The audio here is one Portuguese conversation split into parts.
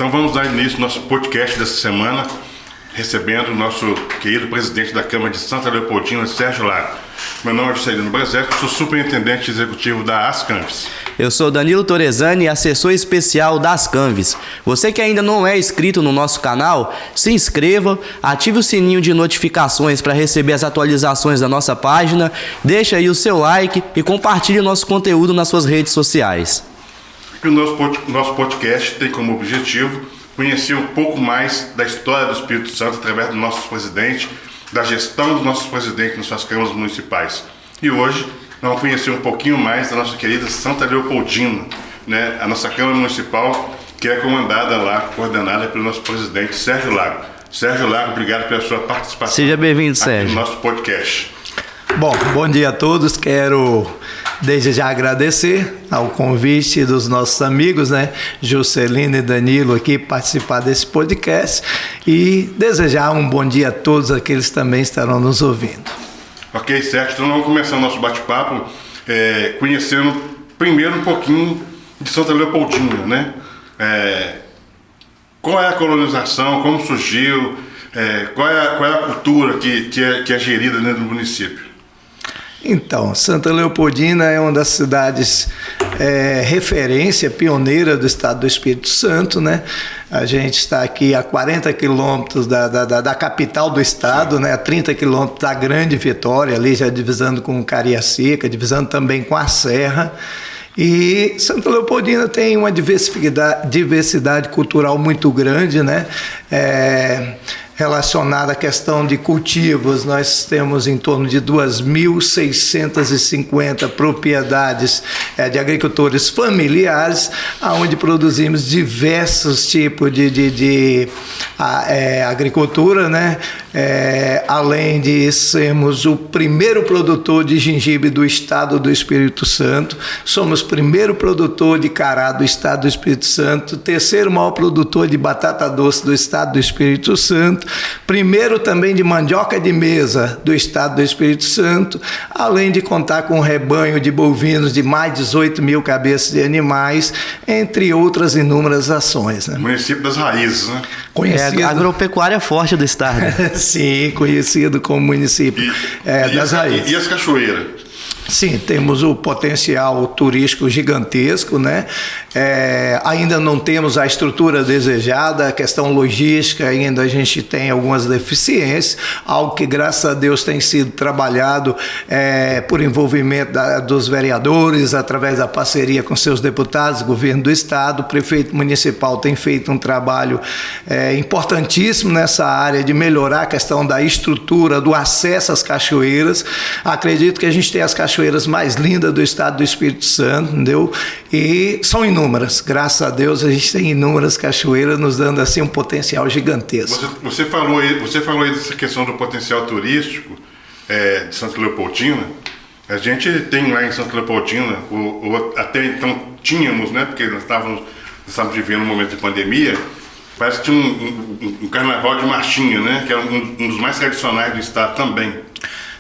Então vamos dar início ao nosso podcast dessa semana, recebendo o nosso querido presidente da Câmara de Santa Leopoldina, Sérgio Lago. Meu nome é Juscelino Brazetti, sou superintendente executivo da Ascanves. Eu sou Danilo Torezani, assessor especial da Ascanves. Você que ainda não é inscrito no nosso canal, se inscreva, ative o sininho de notificações para receber as atualizações da nossa página, deixa aí o seu like e compartilhe o nosso conteúdo nas suas redes sociais. E o nosso podcast tem como objetivo conhecer um pouco mais da história do Espírito Santo através do nosso presidente, da gestão dos nossos presidentes nas suas câmaras municipais. E hoje nós vamos conhecer um pouquinho mais da nossa querida Santa Leopoldina, né? A nossa Câmara Municipal, que é comandada lá, coordenada pelo nosso presidente Sérgio Lago. Sérgio Lago, obrigado pela sua participação. Seja bem-vindo, Sérgio. No nosso podcast. Bom dia a todos. Quero desde já agradecer ao convite dos nossos amigos, né, Juscelino e Danilo, aqui participar desse podcast e desejar um bom dia a todos aqueles que também estarão nos ouvindo. Ok, certo. Então vamos começar o nosso bate-papo conhecendo primeiro um pouquinho de Santa Leopoldina, né? Qual é a colonização, como surgiu, qual é a cultura que é gerida dentro do município? Então, Santa Leopoldina é uma das cidades referência, pioneira do estado do Espírito Santo, né? A gente está aqui a 40 quilômetros da capital do estado, né? A 30 quilômetros da Grande Vitória, ali já divisando com Cariacica, divisando também com a Serra. E Santa Leopoldina tem uma diversidade cultural muito grande, né? Relacionada à questão de cultivos, nós temos em torno de 2.650 propriedades de agricultores familiares, onde produzimos diversos tipos de agricultura, né? Além de sermos o primeiro produtor de gengibre do estado do Espírito Santo, somos o primeiro produtor de cará do estado do Espírito Santo, terceiro maior produtor de batata doce do estado do Espírito Santo, primeiro também de mandioca de mesa do estado do Espírito Santo, além de contar com um rebanho de bovinos de mais de 18 mil cabeças de animais, entre outras inúmeras ações, né? Município das raízes, né? Conhecido... agropecuária forte do estado. Sim, conhecido como município das raízes. E as cachoeiras? Sim, temos o potencial turístico gigantesco, né? Ainda não temos a estrutura desejada, a questão logística, ainda a gente tem algumas deficiências, algo que graças a Deus tem sido trabalhado por envolvimento dos vereadores, através da parceria com seus deputados, governo do estado. O prefeito municipal tem feito um trabalho importantíssimo nessa área de melhorar a questão da estrutura, do acesso às cachoeiras. Acredito que a gente tem as cachoeiras mais lindas do estado do Espírito Santo, entendeu? E são inúmeras, graças a Deus a gente tem inúmeras cachoeiras, nos dando assim um potencial gigantesco. Você falou aí dessa questão do potencial turístico de Santa Leopoldina. A gente tem lá em Santa Leopoldina, até então tínhamos, né? Porque nós estávamos vivendo um momento de pandemia. Parece que tinha um carnaval de marchinha, né? Que é um dos mais tradicionais do estado também.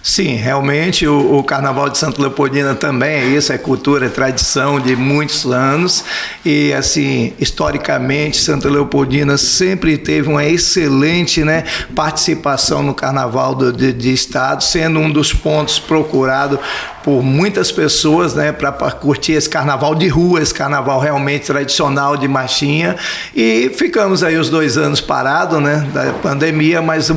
Sim, realmente o Carnaval de Santa Leopoldina também é isso, é cultura, é tradição de muitos anos e assim, historicamente Santa Leopoldina sempre teve uma excelente, né, participação no Carnaval de estado, sendo um dos pontos procurados por muitas pessoas, né, para curtir esse carnaval de rua, esse carnaval realmente tradicional de marchinha, e ficamos aí os 2 anos parados, né, da pandemia, mas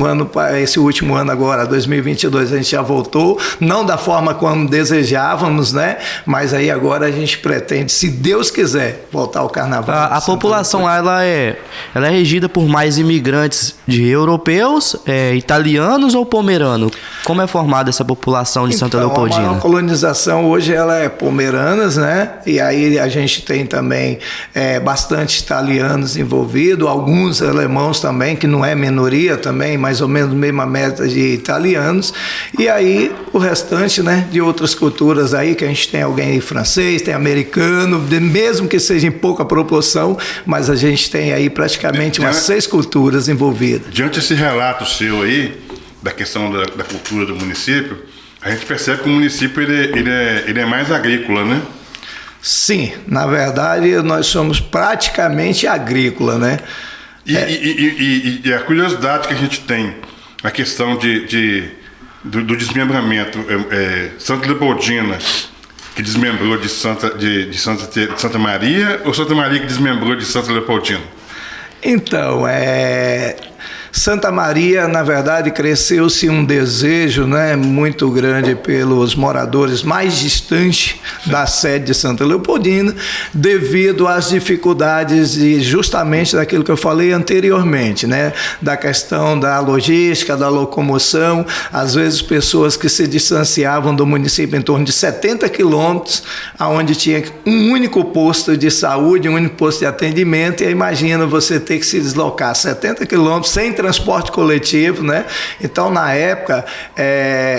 esse último ano agora, 2022, a gente já voltou, não da forma como desejávamos, né, mas aí agora a gente pretende, se Deus quiser, voltar ao carnaval. A população ela é regida por mais imigrantes de europeus, italianos ou pomeranos? Como é formada essa população de Santa Leopoldina? A colonização hoje ela é pomeranas, né? E aí a gente tem também bastante italianos envolvidos, alguns alemãos também, que não é minoria também, mais ou menos mesma meta de italianos. E aí o restante, né, de outras culturas aí, que a gente tem alguém francês, tem americano, mesmo que seja em pouca proporção, mas a gente tem aí praticamente umas 6 culturas envolvidas. Diante desse relato seu aí, da questão da cultura do município, a gente percebe que o município ele é mais agrícola, né? Sim, na verdade nós somos praticamente agrícola, né? E a curiosidade que a gente tem, a questão do desmembramento, Santa Leopoldina, que desmembrou de Santa Maria, ou Santa Maria que desmembrou de Santa Leopoldina? Então, Santa Maria, na verdade, cresceu-se um desejo, né, muito grande pelos moradores mais distantes da sede de Santa Leopoldina, devido às dificuldades e justamente daquilo que eu falei anteriormente, né, da questão da logística, da locomoção, às vezes pessoas que se distanciavam do município em torno de 70 quilômetros, onde tinha um único posto de saúde, um único posto de atendimento, e imagina você ter que se deslocar 70 quilômetros sem transporte coletivo, né? Então, na época,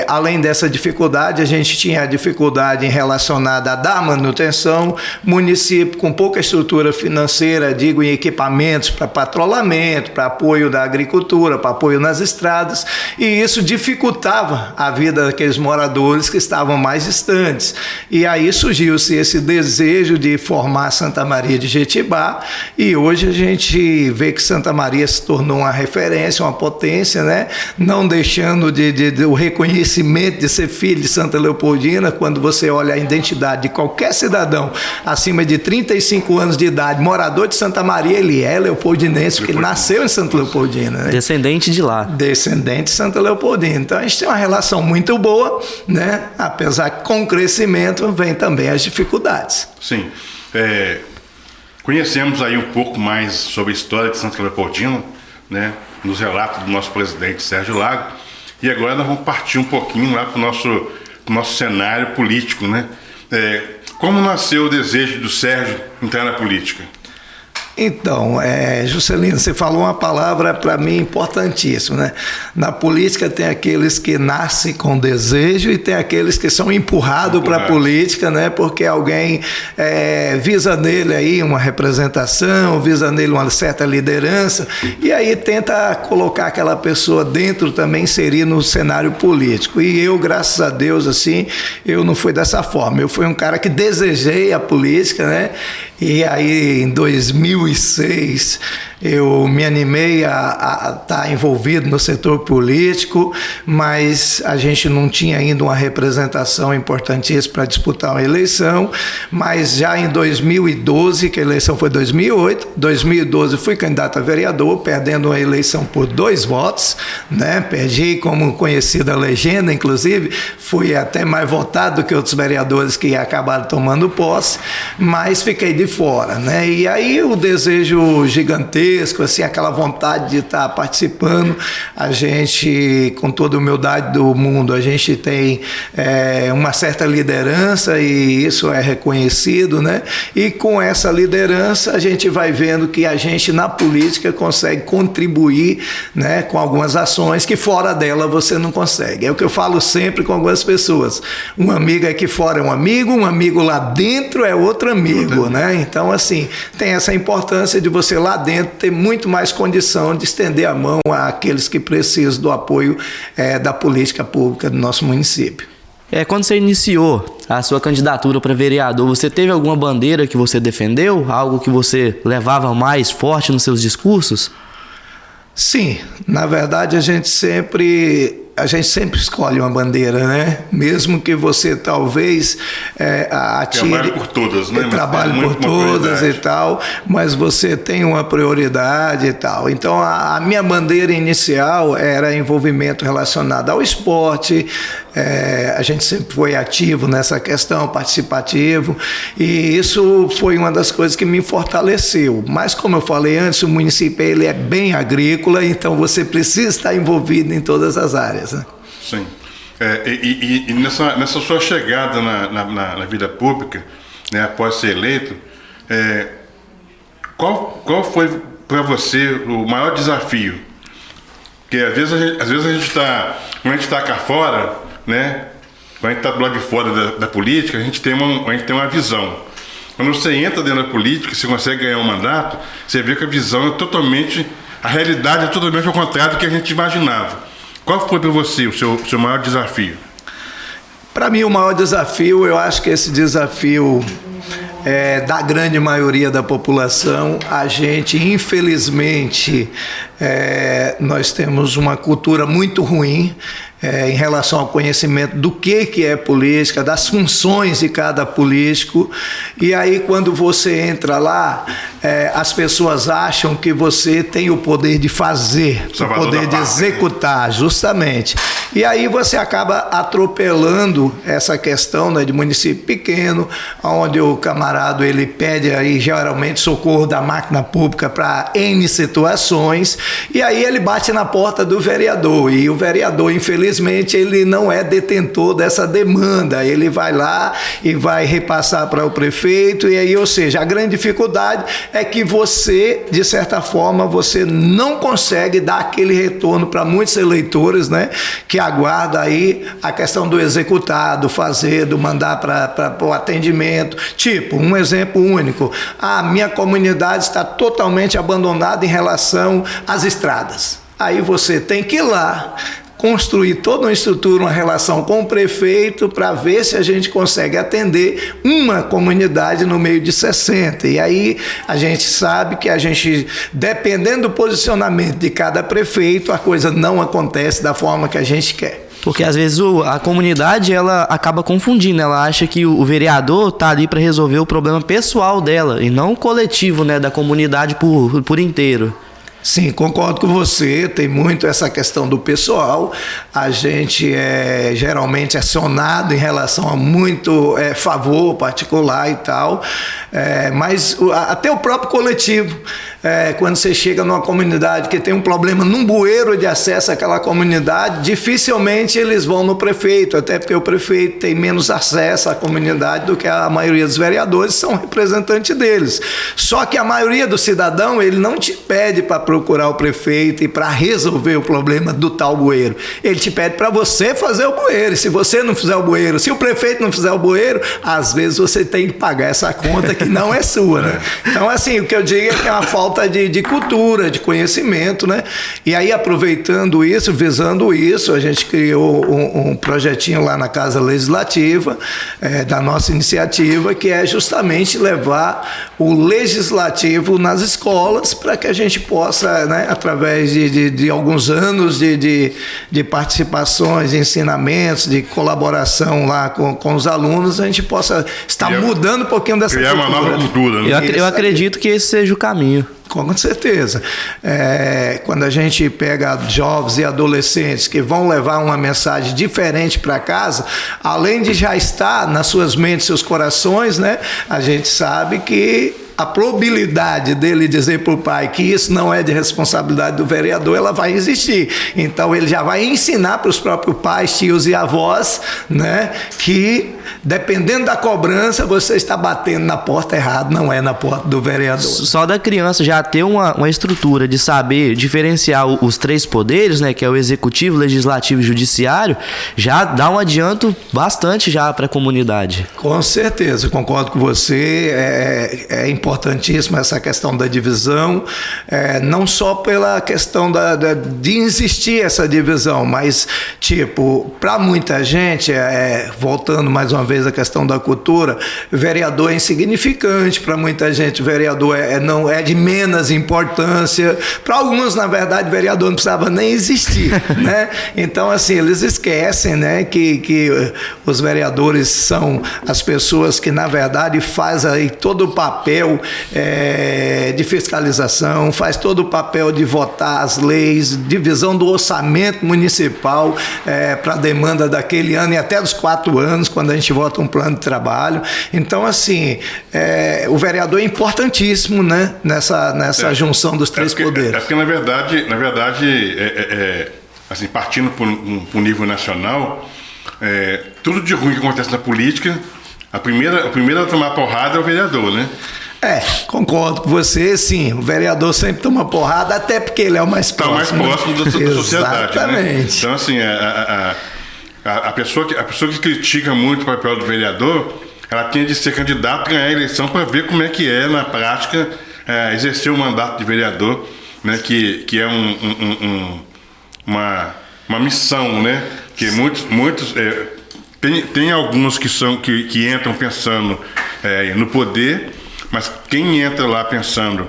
além dessa dificuldade, a gente tinha a dificuldade relacionada a dar manutenção, município com pouca estrutura financeira, digo, em equipamentos para patrulhamento, para apoio da agricultura, para apoio nas estradas, e isso dificultava a vida daqueles moradores que estavam mais distantes. E aí surgiu-se esse desejo de formar Santa Maria de Jetibá, e hoje a gente vê que Santa Maria se tornou uma referência, uma potência, né? Não deixando o reconhecimento de ser filho de Santa Leopoldina. Quando você olha a identidade de qualquer cidadão acima de 35 anos de idade, morador de Santa Maria, ele é leopoldinense, porque ele nasceu em Santa Leopoldina, né? Descendente de lá. Descendente de Santa Leopoldina. Então a gente tem uma relação muito boa, né? Apesar que com o crescimento vem também as dificuldades. Sim. Conhecemos aí um pouco mais sobre a história de Santa Leopoldina, né, nos relatos do nosso presidente Sérgio Lago, e agora nós vamos partir um pouquinho lá para o nosso cenário político, né? Como nasceu o desejo do Sérgio entrar na política? Então, Juscelino, você falou uma palavra para mim importantíssima, né? Na política tem aqueles que nascem com desejo e tem aqueles que são empurrados para a política, né? Porque alguém visa nele aí uma representação, visa nele uma certa liderança, e aí tenta colocar aquela pessoa dentro também, inserir no cenário político. E eu, graças a Deus, assim, eu não fui dessa forma. Eu fui um cara que desejei a política, né? E aí, em 2006, eu me animei a estar envolvido no setor político, mas a gente não tinha ainda uma representação importantíssima para disputar uma eleição. Mas já em 2012, que a eleição foi 2008, 2012 fui candidato a vereador, perdendo uma eleição por 2 votos, né? Perdi como conhecida legenda, inclusive, fui até mais votado do que outros vereadores que acabaram tomando posse, mas fiquei de fora, né? E aí o desejo gigantesco, assim, aquela vontade de estar participando, a gente, com toda a humildade do mundo, a gente tem uma certa liderança e isso é reconhecido, né? E com essa liderança a gente vai vendo que a gente na política consegue contribuir, né, com algumas ações que fora dela você não consegue. É o que eu falo sempre com algumas pessoas. Um amigo aqui fora é um amigo lá dentro é outro amigo, né? Então, assim, tem essa importância de você lá dentro ter muito mais condição de estender a mão àqueles que precisam do apoio da política pública do nosso município. Quando você iniciou a sua candidatura para vereador, você teve alguma bandeira que você defendeu? Algo que você levava mais forte nos seus discursos? Sim, na verdade a gente sempre escolhe uma bandeira, né? Mesmo que você talvez atire... Trabalhe por todas, né? Trabalhe por todas e tal, mas você tem uma prioridade e tal. Então, a minha bandeira inicial era envolvimento relacionado ao esporte. A gente sempre foi ativo nessa questão, participativo, e isso foi uma das coisas que me fortaleceu. Mas, como eu falei antes, o município ele é bem agrícola, então você precisa estar envolvido em todas as áreas, né? Sim. E nessa sua chegada na vida pública, né, após ser eleito, qual foi para você o maior desafio? Porque às vezes a gente está, quando a gente está cá fora, né, quando a gente está do lado de fora da política, a gente tem uma visão. Quando você entra dentro da política, você consegue ganhar um mandato, você vê que a visão a realidade é totalmente ao contrário do que a gente imaginava. Qual foi para você o seu maior desafio? Para mim, o maior desafio, eu acho que esse desafio da grande maioria da população. A gente, infelizmente, nós temos uma cultura muito ruim em relação ao conhecimento do que é política, das funções de cada político. E aí, quando você entra lá, as pessoas acham que você tem o poder de fazer, o poder de executar, justamente. E aí você acaba atropelando essa questão, né, de município pequeno, onde o camarada ele pede aí geralmente socorro da máquina pública para N situações, e aí ele bate na porta do vereador, e o vereador, infelizmente, ele não é detentor dessa demanda, ele vai lá e vai repassar para o prefeito, e aí, ou seja, a grande dificuldade é que você, de certa forma, você não consegue dar aquele retorno para muitos eleitores, né, que aguarda aí a questão do executar, do fazer, do mandar para o atendimento. Tipo, um exemplo único, a minha comunidade está totalmente abandonada em relação às estradas. Aí você tem que ir lá, construir toda uma estrutura, uma relação com o prefeito para ver se a gente consegue atender uma comunidade no meio de 60. E aí a gente sabe que a gente, dependendo do posicionamento de cada prefeito, a coisa não acontece da forma que a gente quer. Porque às vezes a comunidade ela acaba confundindo, ela acha que o vereador tá ali para resolver o problema pessoal dela e não o coletivo, né, da comunidade por inteiro. Sim, concordo com você, tem muito essa questão do pessoal, a gente é geralmente acionado em relação a muito favor particular e tal, mas até o próprio coletivo, quando você chega numa comunidade que tem um problema num bueiro de acesso àquela comunidade, dificilmente eles vão no prefeito, até porque o prefeito tem menos acesso à comunidade do que a maioria dos vereadores, são representantes deles. Só que a maioria do cidadão, ele não te pede para procurar o prefeito e para resolver o problema do tal bueiro. Ele te pede para você fazer o bueiro. E se você não fizer o bueiro, se o prefeito não fizer o bueiro, às vezes você tem que pagar essa conta que não é sua, né? Então, assim, o que eu digo é que é uma falta de cultura, de conhecimento, né? E aí, aproveitando isso, visando isso, a gente criou um projetinho lá na Casa Legislativa, da nossa iniciativa, que é justamente levar o legislativo nas escolas para que a gente possa, né, através de alguns anos de participações, ensinamentos, de colaboração lá com os alunos, a gente possa estar mudando um pouquinho dessa cultura. Criar uma nova cultura. Né? Eu acredito que esse seja o caminho. Com certeza. Quando a gente pega jovens e adolescentes que vão levar uma mensagem diferente para casa, além de já estar nas suas mentes, seus corações, né, a gente sabe que a probabilidade dele dizer para o pai que isso não é de responsabilidade do vereador, ela vai existir. Então ele já vai ensinar para os próprios pais, tios e avós, né, que dependendo da cobrança, você está batendo na porta errada, não é na porta do vereador. Só da criança já ter uma estrutura de saber diferenciar os três poderes, né, que é o executivo, legislativo e judiciário, já dá um adianto bastante já para a comunidade. Com certeza, concordo com você. É importantíssima essa questão da divisão, não só pela questão de existir essa divisão, mas, tipo, para muita gente, voltando mais uma vez à questão da cultura, vereador é insignificante, para muita gente vereador não é de menos importância, para alguns, na verdade, vereador não precisava nem existir, né? Então, assim, eles esquecem, né, que os vereadores são as pessoas que, na verdade, fazem aí todo o papel de fiscalização, faz todo o papel de votar as leis, divisão do orçamento municipal para a demanda daquele ano e até dos 4 anos, quando a gente vota um plano de trabalho. Então, assim, o vereador é importantíssimo, né, nessa junção dos três poderes. Porque, na verdade, assim, partindo para um nível nacional, tudo de ruim que acontece na política, a primeira a tomar porrada é o vereador, né? Concordo com você, sim. O vereador sempre toma porrada, até porque ele é o mais próximo. Está mais próximo da sociedade. Exatamente. Né? Então, assim, a pessoa que critica muito o papel do vereador, ela tem de ser candidata a ganhar a eleição para ver como é que é, na prática, exercer o mandato de vereador, né? Que é uma missão, né? Que muitos tem alguns que entram pensando no poder, mas quem entra lá pensando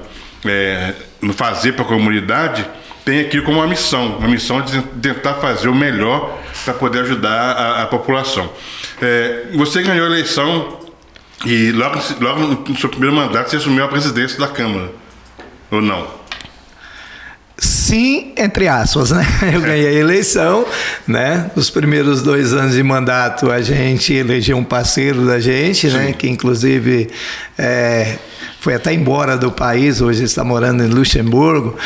no fazer para a comunidade tem aquilo como uma missão de tentar fazer o melhor para poder ajudar a população. Você ganhou a eleição e logo no seu primeiro mandato você assumiu a presidência da Câmara, ou não? Sim, entre aspas, né? Eu ganhei a eleição, né? Nos primeiros 2 anos de mandato a gente elegeu um parceiro da gente, né? Que inclusive foi até embora do país, hoje está morando em Luxemburgo.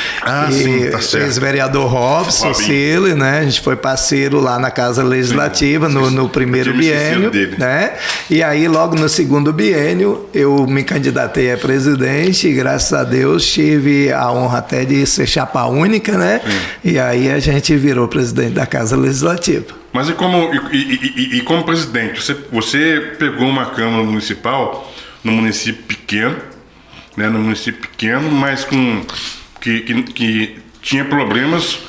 Sim, tá certo. Ex-vereador Robson Cille, né? A gente foi parceiro lá na Casa Legislativa no primeiro biênio, né? E aí logo no segundo biênio eu me candidatei a presidente e graças a Deus tive a honra até de ser chapa única, né? E aí a gente virou presidente da Casa Legislativa. Mas e como presidente, você pegou uma Câmara Municipal num município pequeno, né, mas que tinha problemas,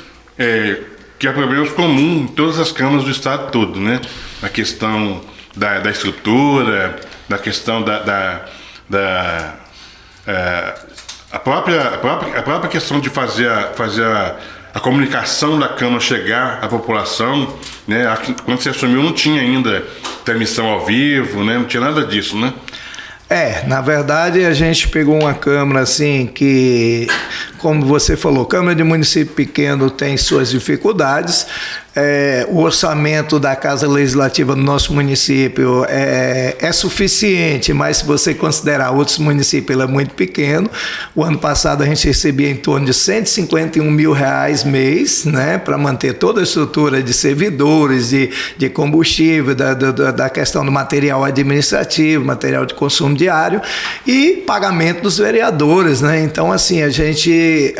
que há problemas comuns em todas as câmaras do estado todo, né? A questão da estrutura, da questão a própria questão de fazer a comunicação da Câmara chegar à população, né? Quando você assumiu não tinha ainda transmissão ao vivo, né? Não tinha nada disso, né? Na verdade a gente pegou uma Câmara assim que, como você falou, Câmara de município pequeno tem suas dificuldades. O orçamento da Casa Legislativa do nosso município é suficiente, mas se você considerar outros municípios, ele é muito pequeno. O ano passado a gente recebia em torno de R$151 mil mês, né, para manter toda a estrutura de servidores, de combustível, da questão do material administrativo, material de consumo diário e pagamento dos vereadores, né? Então, assim, a gente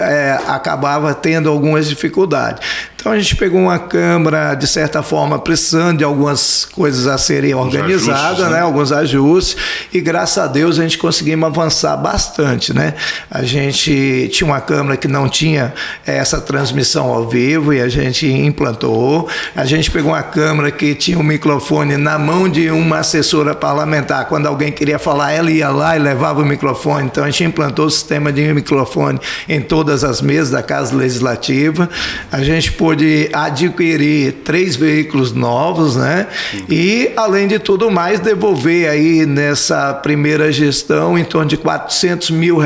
acabava tendo algumas dificuldades. Então a gente pegou uma Câmara, de certa forma, precisando de algumas coisas a serem organizadas, né? Alguns ajustes, e graças a Deus a gente conseguimos avançar bastante, né? A gente tinha uma Câmara que não tinha essa transmissão ao vivo e a gente implantou. A gente pegou uma Câmara que tinha um microfone na mão de uma assessora parlamentar. Quando alguém queria falar, ela ia lá e levava o microfone. Então a gente implantou o sistema de microfone em todas as mesas da Casa Legislativa. A gente pôde adquirir 3 veículos novos, né? E, além de tudo mais, devolver aí nessa primeira gestão em torno de R$400 mil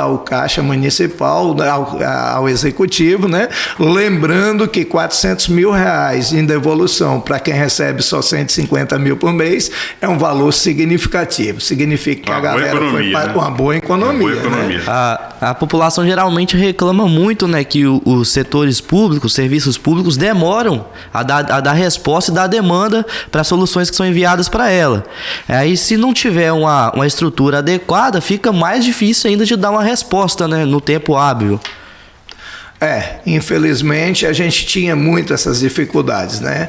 ao Caixa Municipal, ao Executivo, né? Lembrando que R$400 mil em devolução para quem recebe só 150 mil por mês é um valor significativo. Significa que a galera foi para uma boa economia. Né? A população geralmente reclama muito, né, que os setores públicos, serviços públicos demoram a dar resposta e dar demanda para soluções que são enviadas para ela. Aí, se não tiver uma estrutura adequada, fica mais difícil ainda de dar uma resposta, né, no tempo hábil. Infelizmente a gente tinha muito essas dificuldades, né?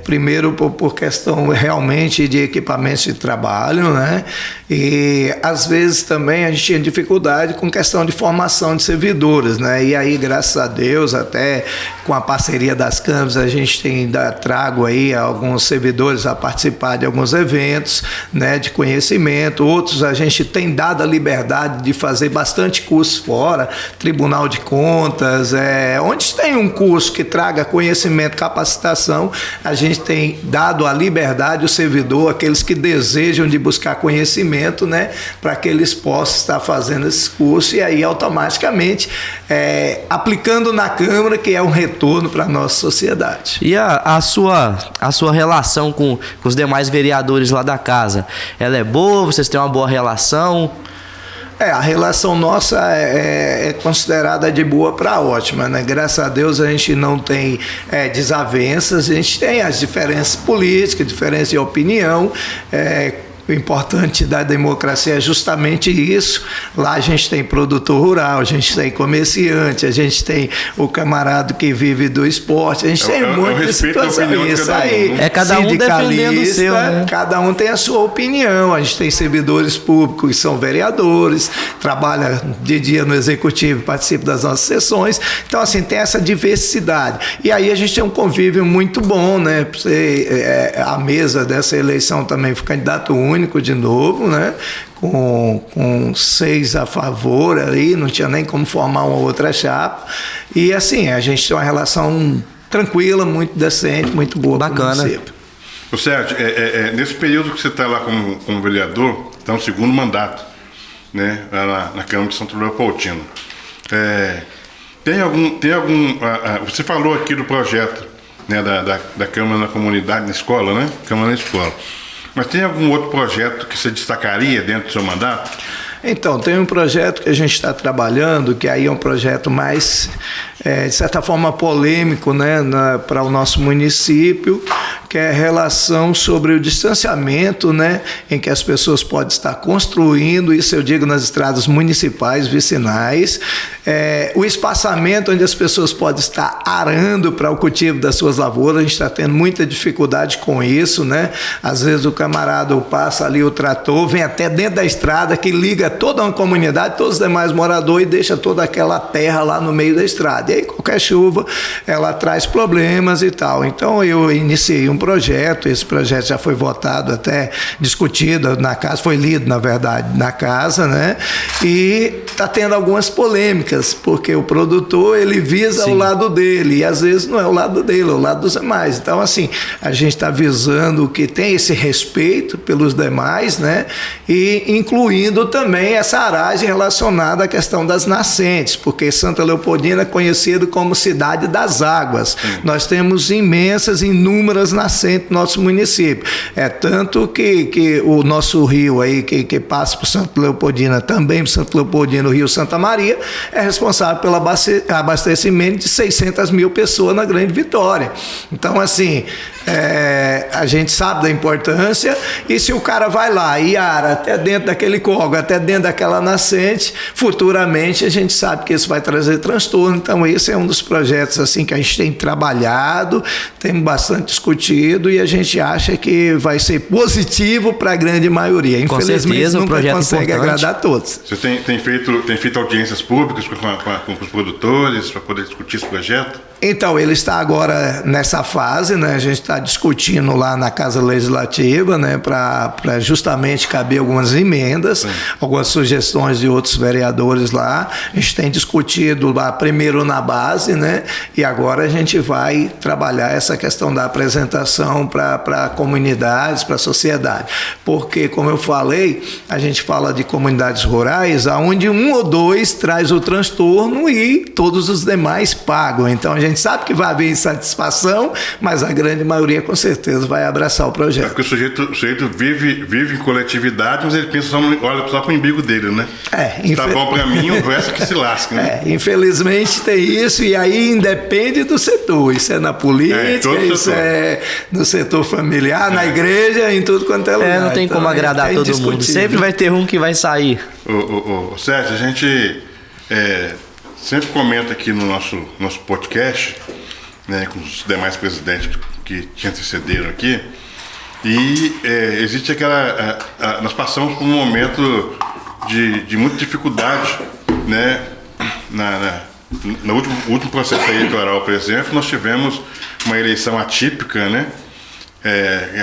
Primeiro por questão realmente de equipamentos de trabalho, né? E às vezes também a gente tinha dificuldade com questão de formação de servidores, né? E aí, graças a Deus, até com a parceria das câmaras, a gente tem trago aí alguns servidores a participar de alguns eventos, né, de conhecimento. Outros a gente tem dado a liberdade de fazer bastante curso fora, Tribunal de Contas, onde tem um curso que traga conhecimento, capacitação, a gente tem dado a liberdade ao servidor, aqueles que desejam de buscar conhecimento, né, para que eles possam estar fazendo esse curso e aí automaticamente aplicando na Câmara, que é um retorno para a nossa sociedade. E a sua relação com os demais vereadores lá da casa, ela é boa? Vocês têm uma boa relação? A relação nossa é considerada de boa para ótima, né? Graças a Deus a gente não tem desavenças, a gente tem as diferenças políticas, diferenças de opinião. O importante da democracia é justamente isso. Lá a gente tem produtor rural, a gente tem comerciante, a gente tem o camarada que vive do esporte, a gente tem um monte de situação. Isso aí. Cada um defendendo o seu, né? Cada um tem a sua opinião. A gente tem servidores públicos que são vereadores, trabalham de dia no executivo, participam das nossas sessões. Então, assim, tem essa diversidade. E aí a gente tem um convívio muito bom, né? A mesa dessa eleição também foi candidato único. único de novo, né? Com 6 a favor ali, não tinha nem como formar uma outra chapa. E assim, a gente tem uma relação tranquila, muito decente, muito boa. Bacana. Ô Sérgio, nesse período que você está lá como vereador, está no segundo mandato, né, lá na Câmara de Santo Leopoldino. Você falou aqui do projeto, né, da Câmara na comunidade, na escola, né? Câmara na escola. Mas tem algum outro projeto que você destacaria dentro do seu mandato? Então, tem um projeto que a gente está trabalhando, que aí é um projeto mais, de certa forma, polêmico, né, para o nosso município, que é a relação sobre o distanciamento, né, em que as pessoas podem estar construindo, isso eu digo nas estradas municipais, vicinais, o espaçamento onde as pessoas podem estar arando para o cultivo das suas lavouras. A gente está tendo muita dificuldade com isso, né? Às vezes o camarada passa ali o trator, vem até dentro da estrada, que liga toda uma comunidade, todos os demais moradores, e deixa toda aquela terra lá no meio da estrada. E aí qualquer chuva, ela traz problemas e tal. Então eu iniciei um projeto, esse projeto já foi votado, até discutido na casa, foi lido, na verdade, na casa, né? E está tendo algumas polêmicas, porque o produtor, ele visa o lado dele, e às vezes não é o lado dele, é o lado dos demais. Então, assim, a gente está visando que tem esse respeito pelos demais, né? E incluindo também essa aragem relacionada à questão das nascentes, porque Santa Leopoldina é conhecido como cidade das águas. Nós temos inúmeras nascentes no nosso município. É tanto que o nosso rio aí, que passa por Santa Leopoldina, também por Santa Leopoldina, o Rio Santa Maria, é responsável pelo abastecimento de 600 mil pessoas na Grande Vitória. Então, assim, a gente sabe da importância, e se o cara vai lá e ara até dentro daquele córrego, até dentro daquela nascente, futuramente a gente sabe que isso vai trazer transtorno. Então esse é um dos projetos assim que a gente tem trabalhado, tem bastante discutido, e a gente acha que vai ser positivo para a grande maioria. Infelizmente nunca consegue agradar a todos. Você tem feito audiências públicas com os produtores para poder discutir esse projeto? Então, ele está agora nessa fase, né? A gente está discutindo lá na Casa Legislativa, né? Para justamente caber algumas emendas, algumas sugestões de outros vereadores lá. A gente tem discutido lá primeiro na base, né? E agora a gente vai trabalhar essa questão da apresentação para comunidades, para a sociedade. Porque, como eu falei, a gente fala de comunidades rurais, onde um ou dois traz o transtorno e todos os demais pagam. Então, a gente sabe que vai haver insatisfação, mas a grande maioria com certeza vai abraçar o projeto. Porque o sujeito vive em coletividade, mas ele pensa olha só para o umbigo dele, né? Tá bom para mim, o resto que se lasca, né? Infelizmente tem isso, e aí independe do setor. Isso é na política, isso é no setor familiar, na igreja, em tudo quanto é lugar. Não tem como agradar todo mundo. Sempre vai ter um que vai sair. Sérgio, a gente sempre comenta aqui no nosso podcast, né, com os demais presidentes que te antecederam aqui, e existe aquela... nós passamos por um momento de muita dificuldade, né, no último processo eleitoral, por exemplo, nós tivemos uma eleição atípica, né?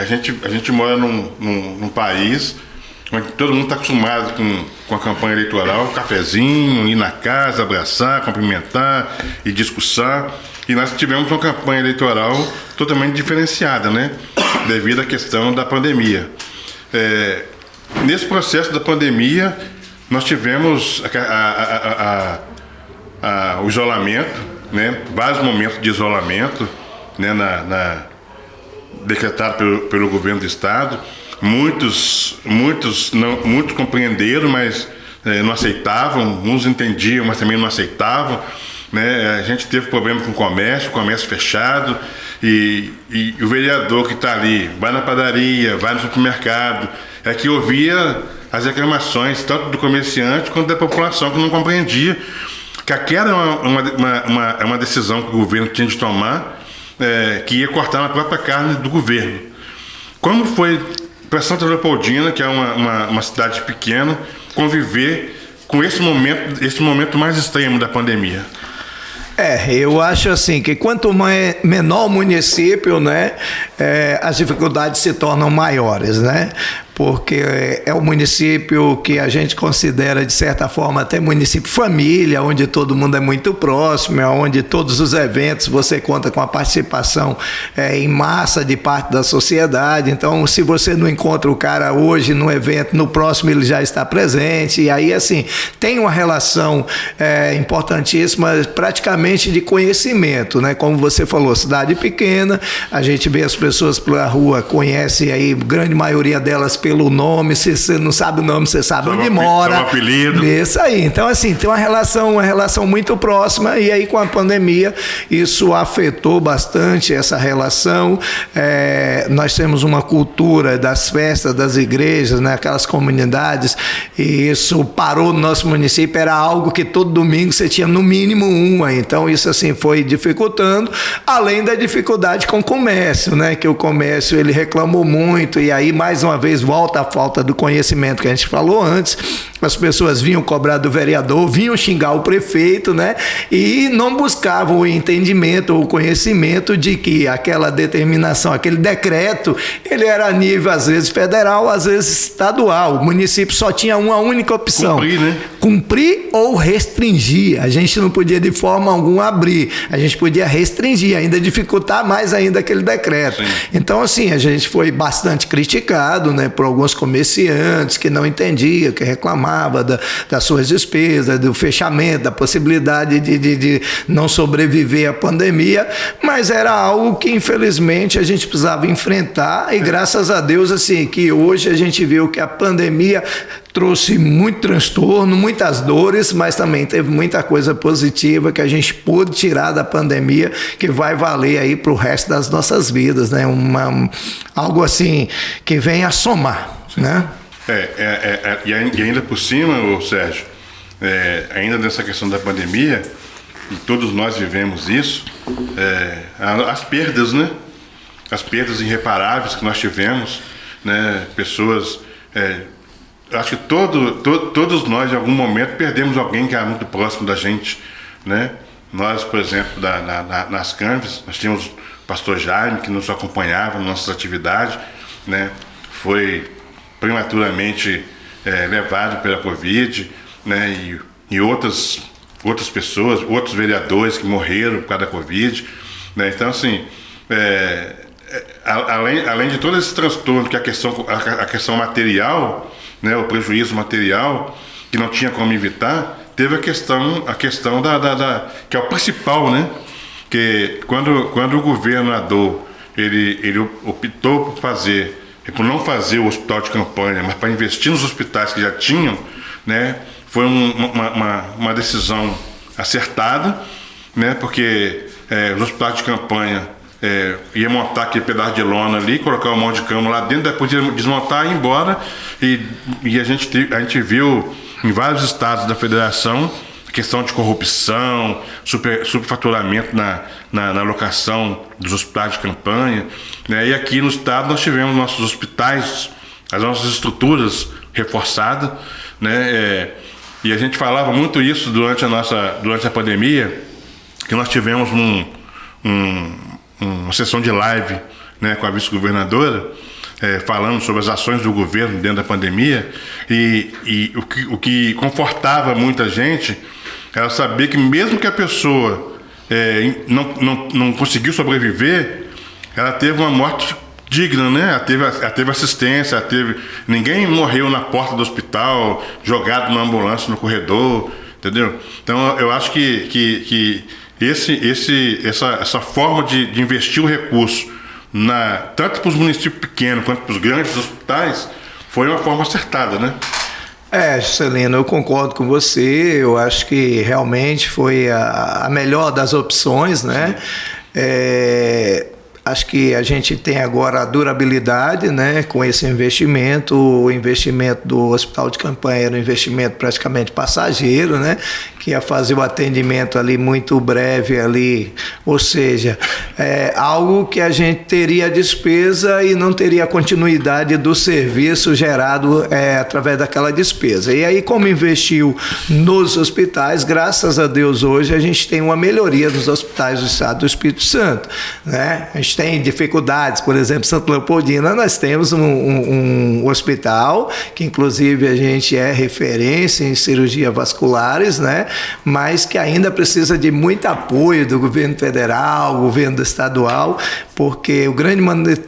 A gente mora num país onde todo mundo está acostumado com a campanha eleitoral, cafezinho, ir na casa, abraçar, cumprimentar e discursar. E nós tivemos uma campanha eleitoral totalmente diferenciada, né? Devido à questão da pandemia. Nesse processo da pandemia, nós tivemos o isolamento, né? Vários momentos de isolamento, né? Decretado pelo governo do estado. Muitos compreenderam, mas não aceitavam. Uns entendiam, mas também não aceitavam, né? A gente teve problema com o comércio fechado, e o vereador que está ali vai na padaria, vai no supermercado, que ouvia as reclamações tanto do comerciante quanto da população, que não compreendia que aquela é uma decisão que o governo tinha de tomar, que ia cortar na própria carne do governo. Como foi para Santa Leopoldina, que é uma cidade pequena, conviver com esse momento mais extremo da pandemia? Eu acho assim que quanto menor o município, né, as dificuldades se tornam maiores, né? porque é um município que a gente considera, de certa forma, até município família, onde todo mundo é muito próximo, onde todos os eventos você conta com a participação em massa de parte da sociedade. Então, se você não encontra o cara hoje no evento, no próximo ele já está presente, e aí, assim, tem uma relação importantíssima, praticamente de conhecimento, né? Como você falou, cidade pequena, a gente vê as pessoas pela rua, conhece aí, grande maioria delas pelo nome, se você não sabe o nome, você sabe onde mora. Tem um apelido. Isso aí. Então, assim, tem uma relação muito próxima, e aí com a pandemia isso afetou bastante essa relação. Nós temos uma cultura das festas das igrejas, né, aquelas comunidades, e isso parou no nosso município, era algo que todo domingo você tinha no mínimo uma, então isso assim foi dificultando, além da dificuldade com o comércio, né, que o comércio ele reclamou muito, e aí mais uma vez volta a falta do conhecimento que a gente falou antes. As pessoas vinham cobrar do vereador, vinham xingar o prefeito, né? E não buscavam o entendimento ou o conhecimento de que aquela determinação, aquele decreto, ele era a nível, às vezes, federal, às vezes estadual. O município só tinha uma única opção. Cumprir, né? Cumprir ou restringir. A gente não podia de forma alguma abrir. A gente podia restringir, ainda dificultar mais ainda aquele decreto. Sim. Então, assim, a gente foi bastante criticado, né, por alguns comerciantes que não entendiam, que reclamavam das suas despesas, do fechamento, da possibilidade de não sobreviver à pandemia, mas era algo que infelizmente a gente precisava enfrentar, e graças a Deus, assim, que hoje a gente viu que a pandemia trouxe muito transtorno, muitas dores, mas também teve muita coisa positiva que a gente pôde tirar da pandemia, que vai valer aí para o resto das nossas vidas, né? Algo assim que vem a somar, né? E ainda por cima, ô Sérgio, ainda nessa questão da pandemia, e todos nós vivemos isso, as perdas, né? As perdas irreparáveis que nós tivemos, né? Pessoas, acho que todos nós em algum momento perdemos alguém que era muito próximo da gente, né? Nós, por exemplo, nas Canves, nós tínhamos o pastor Jaime, que nos acompanhava nas nossas atividades, né? Foi prematuramente levado pela Covid, né, e outras pessoas, outros vereadores que morreram por causa da Covid, né? Então, assim, além de todo esse transtorno, que é a questão material, né, o prejuízo material, que não tinha como evitar, teve a questão que é o principal, né? Que quando o governador ele optou por não fazer o hospital de campanha, mas para investir nos hospitais que já tinham, né, foi uma decisão acertada, né, porque os hospitais de campanha ia montar aquele pedaço de lona ali, colocar um monte de cama lá dentro, depois ia desmontar e ir embora, e a gente viu em vários estados da federação questão de corrupção, superfaturamento na alocação dos hospitais de campanha, né? E aqui no estado nós tivemos nossos hospitais, as nossas estruturas reforçadas, né? E a gente falava muito isso durante a pandemia, que nós tivemos uma sessão de live, né, com a vice-governadora, falando sobre as ações do governo dentro da pandemia, e o que confortava muita gente era saber que mesmo que a pessoa não conseguiu sobreviver, ela teve uma morte digna, né? Ela teve assistência, ninguém morreu na porta do hospital, jogado numa ambulância no corredor, entendeu? Então eu acho que essa forma de investir o recurso tanto para os municípios pequenos quanto para os grandes hospitais foi uma forma acertada, né? Juscelino, eu concordo com você, eu acho que realmente foi a melhor das opções, né? Acho que a gente tem agora a durabilidade, né, com esse investimento. O investimento do hospital de campanha era um investimento praticamente passageiro, né, que ia fazer o atendimento ali muito breve ali, ou seja, algo que a gente teria despesa e não teria a continuidade do serviço gerado através daquela despesa. E aí, como investiu nos hospitais, graças a Deus hoje a gente tem uma melhoria nos hospitais do estado do Espírito Santo, né? A gente tem dificuldades, por exemplo, Santa Leopoldina, nós temos um hospital que inclusive a gente é referência em cirurgia vasculares, né? Mas que ainda precisa de muito apoio do governo federal, governo estadual, porque o grande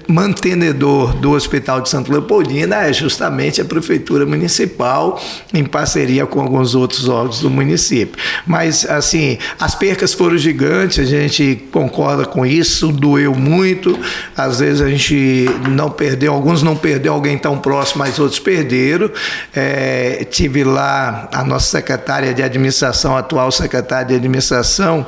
mantenedor do Hospital de Santa Leopoldina é justamente a Prefeitura Municipal, em parceria com alguns outros órgãos do município. Mas, assim, as percas foram gigantes, a gente concorda com isso, doeu muito, às vezes a gente não perdeu, alguns não perdeu alguém tão próximo, mas outros perderam. Tive lá a nossa secretária de administração, a atual secretária de administração,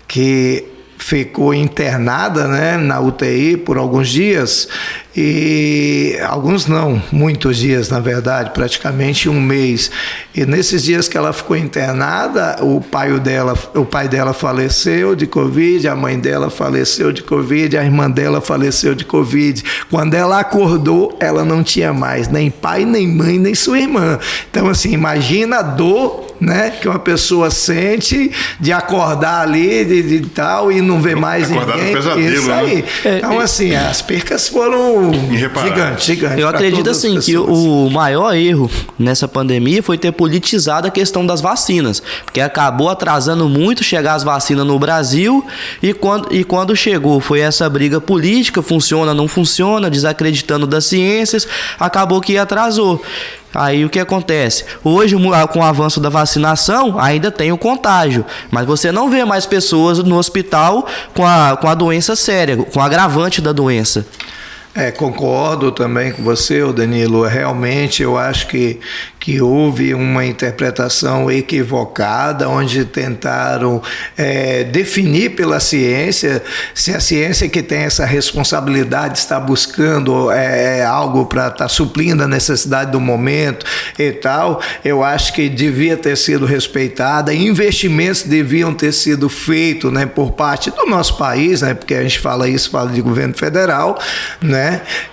que ficou internada, né, na UTI por alguns dias, e alguns não, muitos dias na verdade, praticamente um mês. E nesses dias que ela ficou internada, o pai dela faleceu de Covid, a mãe dela faleceu de Covid, a irmã dela faleceu de Covid. Quando ela acordou, ela não tinha mais nem pai, nem mãe, nem sua irmã. Então, assim, imagina a dor, né, que uma pessoa sente de acordar ali de tal e não ver mais acordar ninguém. No pesadelo, isso aí. Né? Então, assim, as percas foram gigantes. Eu acredito assim que o maior erro nessa pandemia foi ter politizado a questão das vacinas, porque acabou atrasando muito chegar as vacinas no Brasil e quando chegou foi essa briga política, funciona, não funciona, desacreditando das ciências, acabou que atrasou. Aí o que acontece? Hoje, com o avanço da vacinação, ainda tem o contágio, mas você não vê mais pessoas no hospital com a doença séria, com o agravante da doença. Concordo também com você, Danilo. Realmente eu acho que houve uma interpretação equivocada, onde tentaram definir pela ciência, se a ciência que tem essa responsabilidade está buscando algo para estar suprindo a necessidade do momento e tal. Eu acho que devia ter sido respeitada, investimentos deviam ter sido feitos, né, por parte do nosso país, né, porque a gente fala de governo federal, né?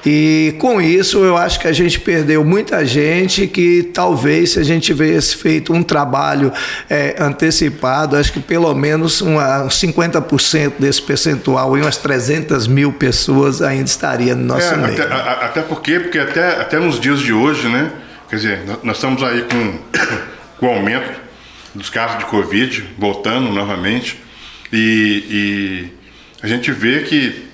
E com isso eu acho que a gente perdeu muita gente que talvez se a gente tivesse feito um trabalho antecipado, acho que pelo menos 50% desse percentual, umas 300 mil pessoas ainda estaria no nosso meio. Até porque até nos dias de hoje, né? Quer dizer, nós estamos aí com o aumento dos casos de Covid, voltando novamente, e a gente vê que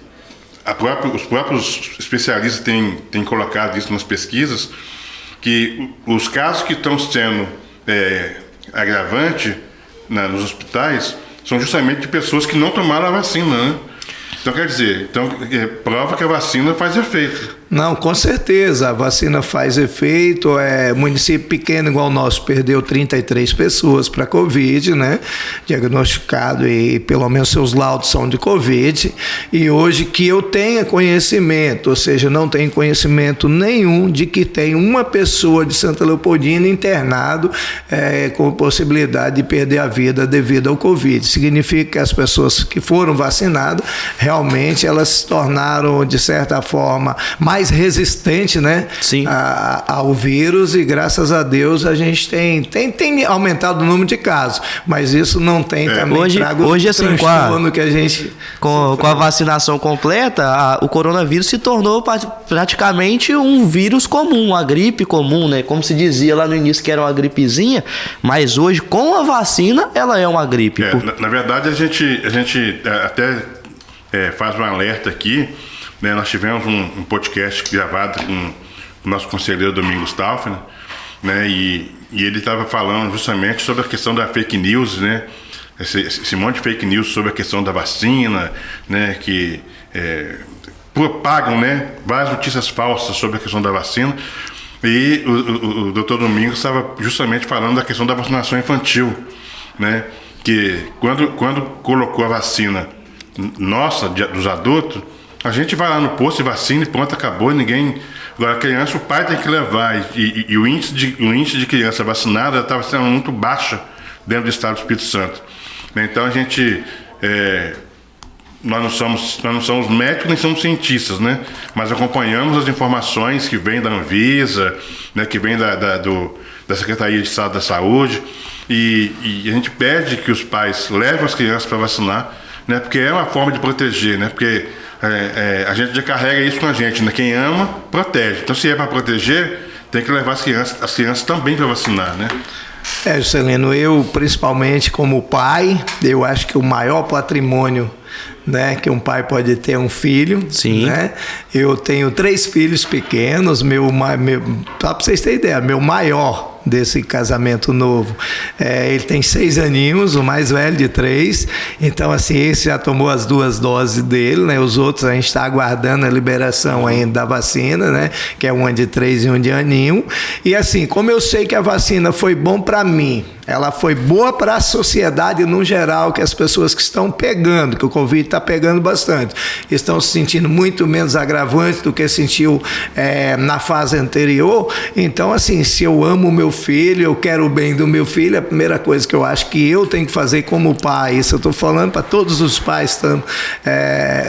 os próprios especialistas têm colocado isso nas pesquisas, que os casos que estão sendo agravantes nos hospitais são justamente de pessoas que não tomaram a vacina, né? Então, quer dizer, prova que a vacina faz efeito. Não, com certeza, a vacina faz efeito. Município pequeno igual o nosso perdeu 33 pessoas para Covid, né? Diagnosticado, e pelo menos seus laudos são de Covid. E hoje que eu tenha conhecimento, ou seja, não tenho conhecimento nenhum de que tem uma pessoa de Santa Leopoldina internado com possibilidade de perder a vida devido ao Covid. Significa que as pessoas que foram vacinadas, realmente elas se tornaram, de certa forma, mais resistente, né? Sim. Ao vírus, e graças a Deus a gente tem aumentado o número de casos, mas isso não tem também hoje assim, que a gente com a vacinação completa, o coronavírus se tornou praticamente um vírus comum, uma gripe comum, né? Como se dizia lá no início que era uma gripezinha, mas hoje com a vacina ela é uma gripe. Na verdade a gente até faz um alerta aqui, né? Nós tivemos um podcast gravado com o nosso conselheiro Domingos Stauffer, né? E ele estava falando justamente sobre a questão da fake news, né? Esse monte de fake news sobre a questão da vacina, né? Que propagam, né, várias notícias falsas sobre a questão da vacina. E o doutor Domingos estava justamente falando da questão da vacinação infantil, né? Que quando colocou a vacina nossa, dos adultos, a gente vai lá no posto de vacina e pronto, acabou, ninguém... Agora, a criança, o pai tem que levar, e o índice de criança vacinada estava sendo muito baixa dentro do estado do Espírito Santo. Então, a gente... Nós não somos médicos nem somos cientistas, né? Mas acompanhamos as informações que vêm da Anvisa, né? Que vêm da Secretaria de Estado da Saúde, e a gente pede que os pais levem as crianças para vacinar, né? Porque é uma forma de proteger, né? Porque a gente já carrega isso com a gente, né? Quem ama, protege. Então, se é para proteger, tem que levar as crianças também para vacinar, né? Juscelino, eu principalmente como pai, eu acho que o maior patrimônio, né, que um pai pode ter um filho. Sim. Né? Eu tenho 3 filhos pequenos, só para vocês terem ideia, meu maior desse casamento novo, ele tem 6 aninhos, o mais velho de 3, então assim, esse já tomou as 2 doses dele, né? Os outros a gente está aguardando a liberação ainda da vacina, né? Que é uma de 3 e um de aninho, e assim, como eu sei que a vacina foi bom para mim, ela foi boa para a sociedade no geral, que as pessoas que estão pegando, que o Covid está pegando bastante, estão se sentindo muito menos agravantes do que sentiu na fase anterior. Então assim, se eu amo o meu filho, eu quero o bem do meu filho, a primeira coisa que eu acho que eu tenho que fazer como pai, isso eu estou falando para todos os pais,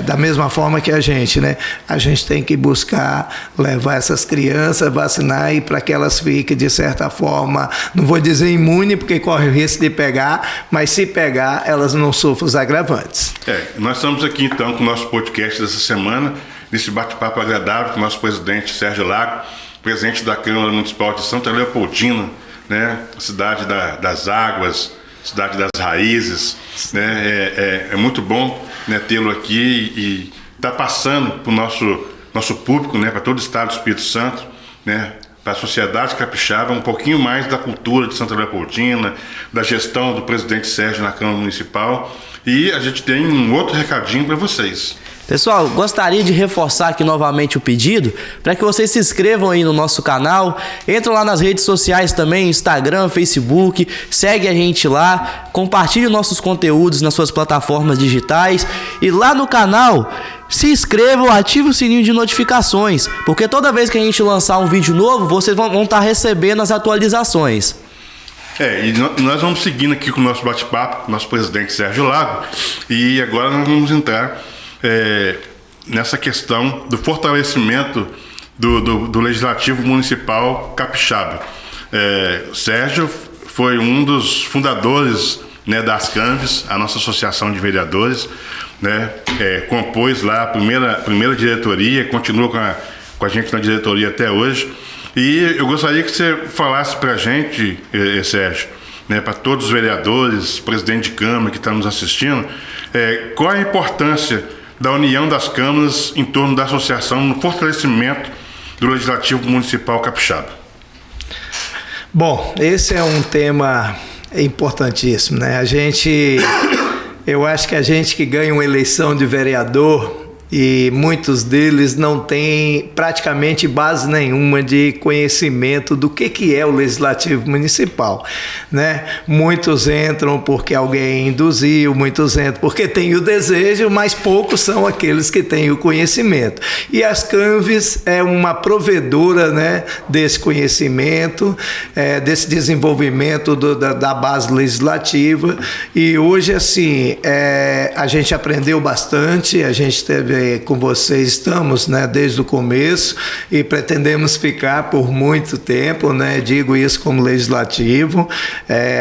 da mesma forma que a gente, né? A gente tem que buscar levar essas crianças, vacinar e para que elas fiquem de certa forma, não vou dizer imune, porque corre o risco de pegar, mas se pegar, elas não sofrem os agravantes. Nós estamos aqui então com o nosso podcast dessa semana, nesse bate-papo agradável com o nosso presidente Sérgio Lago, presidente da Câmara Municipal de Santa Leopoldina, né? Cidade das águas, cidade das raízes, né? É muito bom, né, tê-lo aqui e estar passando para o nosso público, né, para todo o estado do Espírito Santo, né, para a sociedade capixaba, um pouquinho mais da cultura de Santa Leopoldina, da gestão do presidente Sérgio na Câmara Municipal. E a gente tem um outro recadinho para vocês. Pessoal, gostaria de reforçar aqui novamente o pedido para que vocês se inscrevam aí no nosso canal, entram lá nas redes sociais também, Instagram, Facebook, segue a gente lá, compartilhe nossos conteúdos nas suas plataformas digitais e lá no canal se inscrevam, ative o sininho de notificações, porque toda vez que a gente lançar um vídeo novo, vocês vão estar recebendo as atualizações. E nós vamos seguindo aqui com o nosso bate-papo, com o nosso presidente Sérgio Lago, e agora nós vamos entrar nessa questão do fortalecimento do Legislativo Municipal Capixaba. Sérgio foi um dos fundadores, né, das CANVES, a nossa associação de vereadores, né, compôs lá a primeira diretoria, continua com a gente na diretoria até hoje. E eu gostaria que você falasse para a gente, Sérgio, né, para todos os vereadores, presidente de Câmara que estão nos assistindo, qual a importância da união das câmaras em torno da associação no fortalecimento do Legislativo Municipal Capixaba. Bom, esse é um tema importantíssimo, né? Eu acho que a gente que ganha uma eleição de vereador, e muitos deles não têm praticamente base nenhuma de conhecimento do que é o Legislativo Municipal, né? Muitos entram porque alguém induziu, muitos entram porque têm o desejo, mas poucos são aqueles que têm o conhecimento. E as CANVES é uma provedora, né, desse conhecimento, desse desenvolvimento da base legislativa. E hoje, assim, a gente aprendeu bastante, a gente teve com vocês, estamos, né, desde o começo e pretendemos ficar por muito tempo, né, digo isso como legislativo.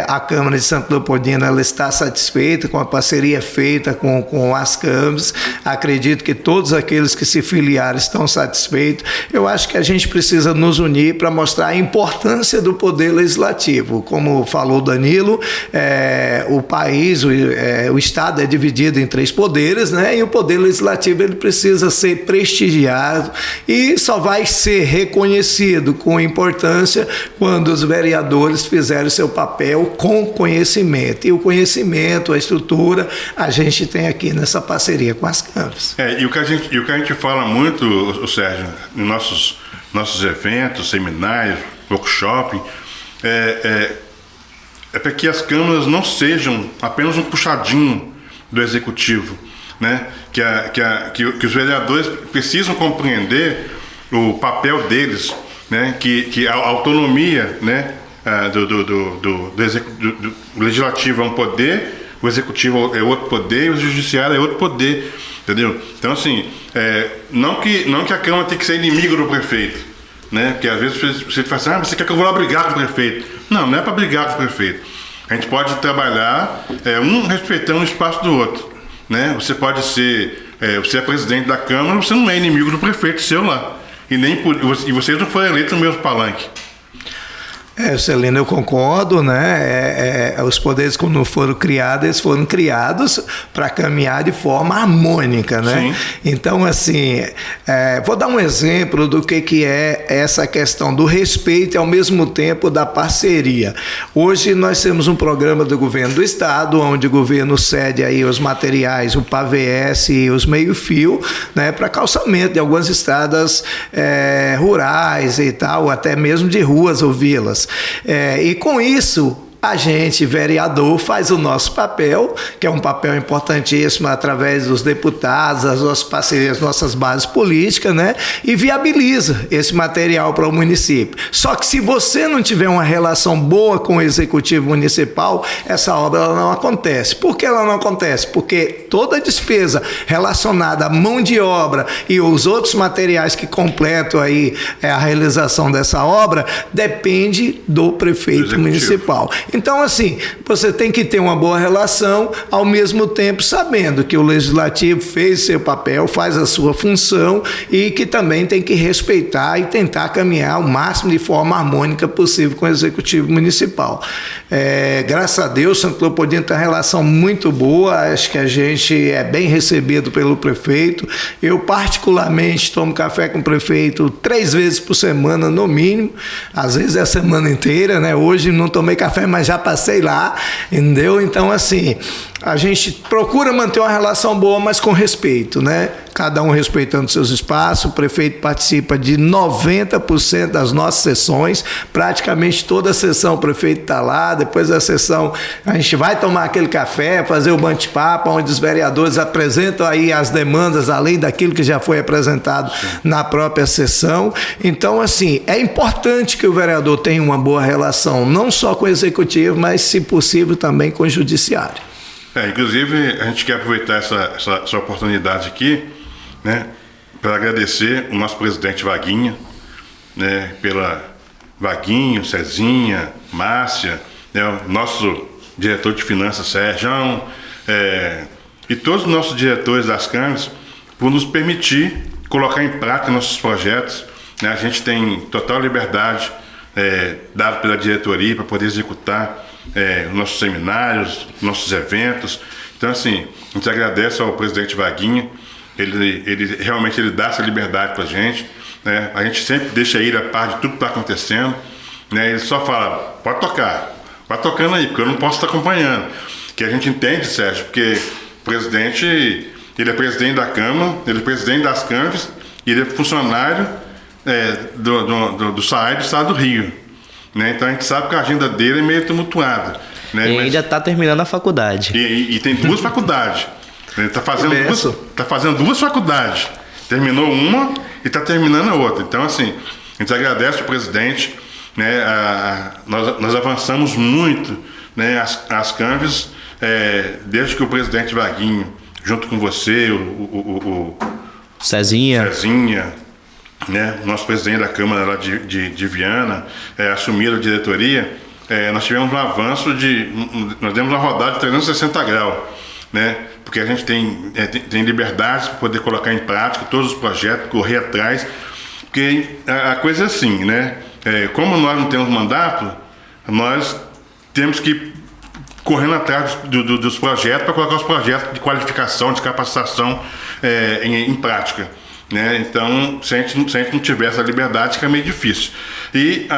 A Câmara de Santa Leopoldina, ela está satisfeita com a parceria feita com as CANVES, acredito que todos aqueles que se filiaram estão satisfeitos. Eu acho que a gente precisa nos unir para mostrar a importância do poder legislativo. Como falou Danilo, o país, o Estado é dividido em 3 poderes, né, e o poder legislativo ele precisa ser prestigiado e só vai ser reconhecido com importância quando os vereadores fizerem seu papel com conhecimento. E o conhecimento, a estrutura, a gente tem aqui nessa parceria com as CANVES. E o que a gente fala muito, Sérgio, nos nossos eventos, seminários, workshop, para que as câmaras não sejam apenas um puxadinho do executivo, né? Que os vereadores precisam compreender o papel deles, né? Que a autonomia, né, do legislativo é um poder, o executivo é outro poder e o judiciário é outro poder, entendeu? Então, assim, não que a Câmara tem que ser inimigo do prefeito, né? Porque às vezes você fala assim, você quer que eu vou lá brigar com o prefeito. Não é para brigar com o prefeito. A gente pode trabalhar um respeitando o espaço do outro, né? Você pode ser Você é presidente da Câmara, você não é inimigo do prefeito seu lá. E vocês não foram eleitos no mesmo palanque. Celino, eu concordo, né? Os poderes, quando foram criados, eles foram criados para caminhar de forma harmônica, né? Sim. Então, assim, vou dar um exemplo do que é essa questão do respeito e, ao mesmo tempo, da parceria. Hoje, nós temos um programa do governo do estado, onde o governo cede aí os materiais, o PAVS e os meio-fio, né? Para calçamento de algumas estradas rurais e tal, até mesmo de ruas ou vilas. E com isso, a gente, vereador, faz o nosso papel, que é um papel importantíssimo através dos deputados, das nossas parcerias, nossas bases políticas, né? E viabiliza esse material para o município. Só que se você não tiver uma relação boa com o executivo municipal, essa obra ela não acontece. Por que ela não acontece? Porque toda despesa relacionada à mão de obra e os outros materiais que completam aí a realização dessa obra depende do prefeito municipal. Então, assim, você tem que ter uma boa relação, ao mesmo tempo sabendo que o Legislativo fez seu papel, faz a sua função e que também tem que respeitar e tentar caminhar o máximo de forma harmônica possível com o Executivo Municipal. Graças a Deus, Santo Leopoldino tem uma relação muito boa, acho que a gente é bem recebido pelo prefeito. Eu, particularmente, tomo café com o prefeito 3 vezes por semana, no mínimo, às vezes é a semana inteira, né? Hoje não tomei café, mas já passei lá, entendeu? Então, assim, a gente procura manter uma relação boa, mas com respeito, né? Cada um respeitando seus espaços. O prefeito participa de 90% das nossas sessões, praticamente toda a sessão o prefeito está lá. Depois da sessão a gente vai tomar aquele café, fazer o bate-papo, onde os vereadores apresentam aí as demandas, além daquilo que já foi apresentado na própria sessão. Então, assim, é importante que o vereador tenha uma boa relação, não só com o executivo, mas, se possível, também com o judiciário. Inclusive, a gente quer aproveitar essa oportunidade aqui, né, para agradecer o nosso presidente Vaguinha, né, Vaguinho, Cezinha, Márcia, né, o nosso diretor de finanças, Sérgio, e todos os nossos diretores das câmaras, por nos permitir colocar em prática nossos projetos, né. A gente tem total liberdade dada pela diretoria para poder executar nossos seminários, nossos eventos. Então, assim, a gente agradece ao presidente Vaguinha. Ele realmente dá essa liberdade para a gente, né? A gente sempre deixa ele a par de tudo que está acontecendo, né? Ele só fala, pode tocar, vai tocando aí, porque eu não posso estar acompanhando. Que a gente entende, Sérgio, porque o presidente, ele é presidente da Câmara, ele é presidente das câmaras e ele é funcionário do SAAI do Estado do Rio, né? Então a gente sabe que a agenda dele é meio tumultuada, né? E ainda está terminando a faculdade. E tem 2 faculdades. Ele está fazendo 2 faculdades. Terminou uma e está terminando a outra. Então, assim, a gente agradece o presidente, né? Nós avançamos muito, né, as câmaras, desde que o presidente Vaguinho, junto com você, o Cezinha, né, nosso presidente da Câmara lá de Viana, assumiram a diretoria, nós tivemos um avanço nós demos uma rodada de 360 graus, né, porque a gente tem liberdade para poder colocar em prática todos os projetos, correr atrás, porque a coisa é assim, né, como nós não temos mandato, nós temos que correndo atrás dos projetos para colocar os projetos de qualificação, de capacitação em prática, né? Então, se a gente não tiver essa liberdade, fica meio difícil. E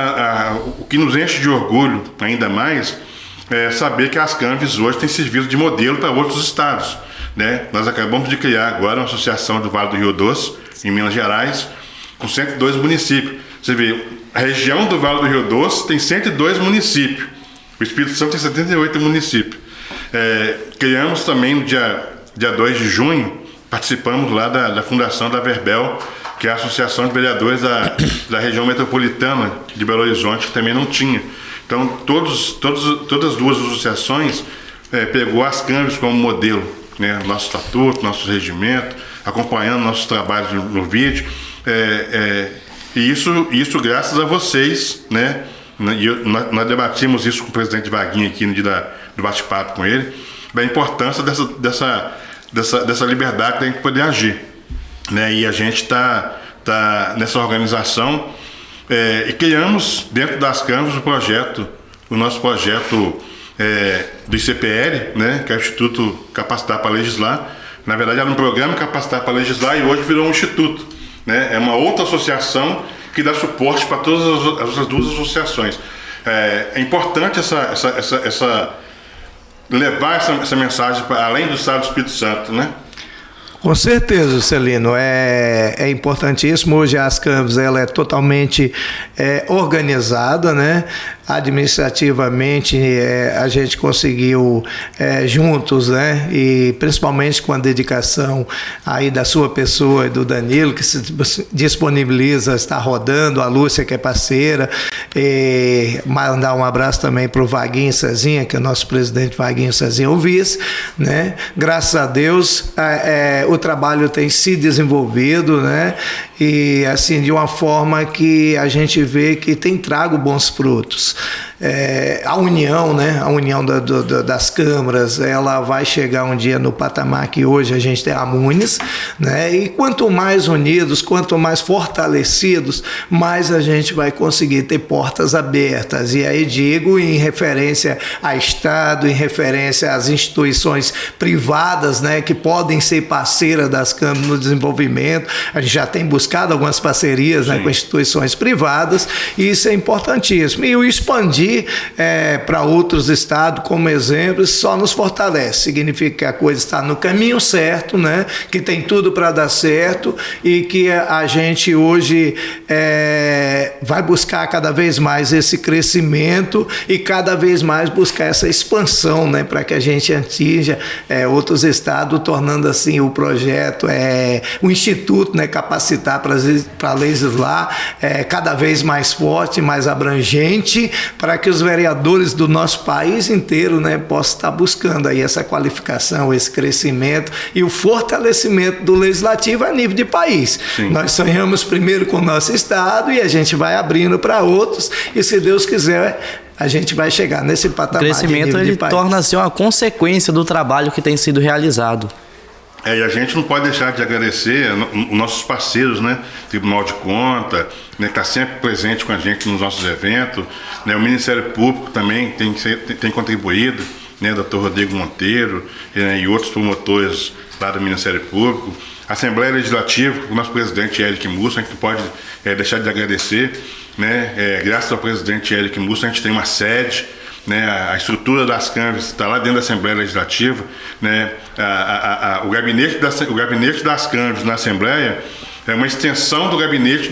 o que nos enche de orgulho ainda mais é saber que as câmaras hoje têm servido de modelo para outros estados, né? Nós acabamos de criar agora uma associação do Vale do Rio Doce, em Minas Gerais, com 102 municípios. Você vê, a região do Vale do Rio Doce tem 102 municípios. O Espírito Santo tem 78 municípios. Criamos também no dia 2 de junho, participamos lá da fundação da Verbel, que é a Associação de Vereadores da região metropolitana de Belo Horizonte, que também não tinha. Então, todas as 2 associações pegou as câmaras como modelo, né? Nosso estatuto, nosso regimento, acompanhando nossos trabalhos no vídeo. E isso graças a vocês, né? Nós debatimos isso com o presidente Vaguinha aqui no dia do bate-papo com ele, da importância dessa liberdade da gente poder agir, né? E a gente está nessa organização e criamos dentro das câmaras o nosso projeto do ICPL, né? Que é o Instituto Capacitar para Legislar. Na verdade era um programa Capacitar para Legislar e hoje virou um instituto, né? É uma outra associação que dá suporte para todas as duas associações. É importante levar essa mensagem para além do Estado do Espírito Santo, né? Com certeza, Celino, é importantíssimo. Hoje a Ascanves ela é totalmente organizada, né? Administrativamente a gente conseguiu juntos, né? E principalmente com a dedicação aí da sua pessoa e do Danilo, que se disponibiliza, está rodando, a Lúcia, que é parceira, e mandar um abraço também para o Vaguinho Cezinha, que é o nosso presidente Vaguinho Cezinha, o vice, né? Graças a Deus o trabalho tem se desenvolvido, né? E assim, de uma forma que a gente vê que tem trago bons frutos. A união, né? A união das câmaras, ela vai chegar um dia no patamar que hoje a gente tem a Munes, né? E quanto mais unidos, quanto mais fortalecidos, mais a gente vai conseguir ter portas abertas. E aí digo em referência a Estado, em referência às instituições privadas, né? Que podem ser parceiras das câmaras no desenvolvimento. A gente já tem buscado algumas parcerias, né, com instituições privadas, e isso é importantíssimo. E o expandir para outros estados como exemplo só nos fortalece, significa que a coisa está no caminho certo, né? Que tem tudo para dar certo e que a gente hoje vai buscar cada vez mais esse crescimento e cada vez mais buscar essa expansão, né? Para que a gente atinja outros estados, tornando assim o projeto, o Instituto, né? Capacitar para legislar cada vez mais forte, mais abrangente, para que os vereadores do nosso país inteiro, né, possam estar buscando aí essa qualificação, esse crescimento e o fortalecimento do legislativo a nível de país. Sim. Nós sonhamos primeiro com o nosso estado e a gente vai abrindo para outros e, se Deus quiser, a gente vai chegar nesse patamar. O crescimento ele torna-se uma consequência do trabalho que tem sido realizado. E a gente não pode deixar de agradecer os nossos parceiros, né? Tribunal de Contas, né? Que está sempre presente com a gente nos nossos eventos, né? O Ministério Público também tem contribuído, né? Dr. Rodrigo Monteiro, né? E outros promotores lá do Ministério Público. A Assembleia Legislativa, o nosso presidente Eric Musso, a gente não pode deixar de agradecer, né? Graças ao presidente Eric Musso, a gente tem uma sede, né? A estrutura das câmaras está lá dentro da Assembleia Legislativa, né? O gabinete das câmaras na Assembleia é uma extensão do gabinete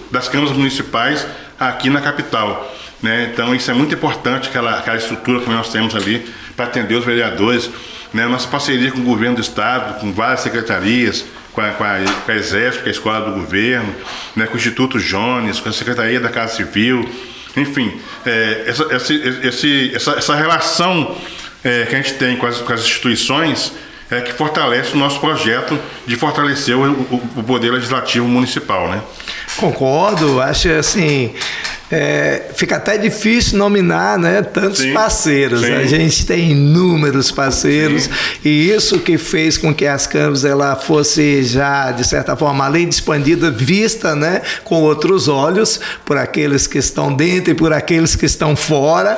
das câmaras municipais aqui na capital, né? Então isso é muito importante, aquela estrutura que nós temos ali para atender os vereadores, né? Nossa parceria com o governo do estado, com várias secretarias, com a Exército, com a Escola do Governo, né? Com o Instituto Jones, com a Secretaria da Casa Civil. Enfim, essa relação que a gente tem com as instituições que fortalece o nosso projeto de fortalecer o poder legislativo municipal, né? Concordo, acho assim, fica até difícil nominar, né, tantos parceiros. Sim. A gente tem inúmeros parceiros. Sim. E isso que fez com que as câmaras ela fosse já, de certa forma, além de expandida, vista, né, com outros olhos, por aqueles que estão dentro e por aqueles que estão fora.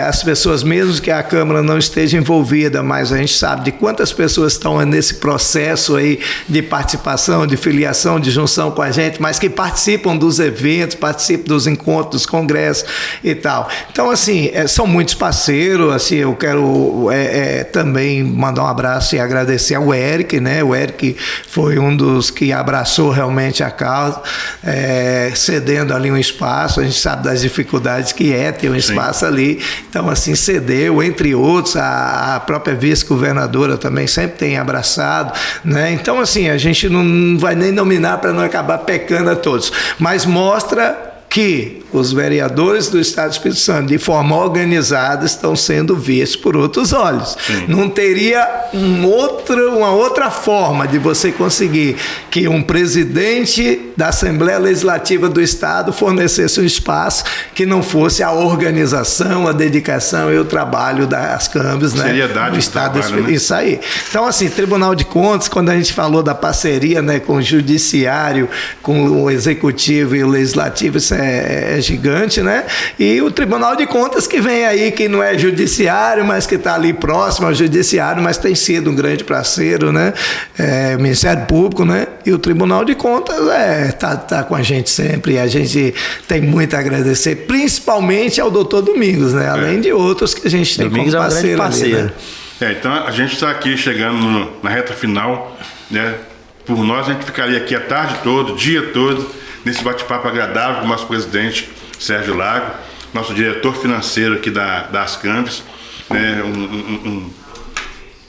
As pessoas, mesmo que a Câmara não esteja envolvida, mas a gente sabe de quantas pessoas estão nesse processo aí de participação, de filiação, de junção com a gente, mas que participam dos eventos, participam dos encontros, dos congressos e tal. Então, assim, são muitos parceiros. Assim, eu quero também mandar um abraço e agradecer ao Eric, né? O Eric foi um dos que abraçou realmente a causa, cedendo ali um espaço. A gente sabe das dificuldades que ter um espaço ali. Então, assim, cedeu, entre outros, a própria vice-governadora também sempre tem abraçado, né? Então, assim, a gente não vai nem nominar para não acabar pecando a todos, mas mostra que os vereadores do Estado do Espírito Santo, de forma organizada, estão sendo vistos por outros olhos. Sim. Não teria uma outra forma de você conseguir que um presidente da Assembleia Legislativa do Estado fornecesse um espaço que não fosse a organização, a dedicação e o trabalho das câmaras, né? Seriedade do Estado do trabalho, né? Isso aí. Então, assim, Tribunal de Contas, quando a gente falou da parceria, né, com o Judiciário, com o Executivo e o Legislativo, isso é gigante, né? E o Tribunal de Contas que vem aí, que não é judiciário, mas que está ali próximo ao judiciário, mas tem sido um grande parceiro, né? O Ministério Público, né? E o Tribunal de Contas tá com a gente sempre, e a gente tem muito a agradecer, principalmente ao doutor Domingos, né? Além de outros que a gente tem Domingos como é um grande parceiro. parceiro. Ali, né? Então a gente está aqui chegando na reta final, né? Por nós, a gente ficaria aqui a tarde toda, o dia todo, nesse bate-papo agradável com o nosso presidente Sérgio Lago, nosso diretor financeiro aqui das Câmaras, né? Um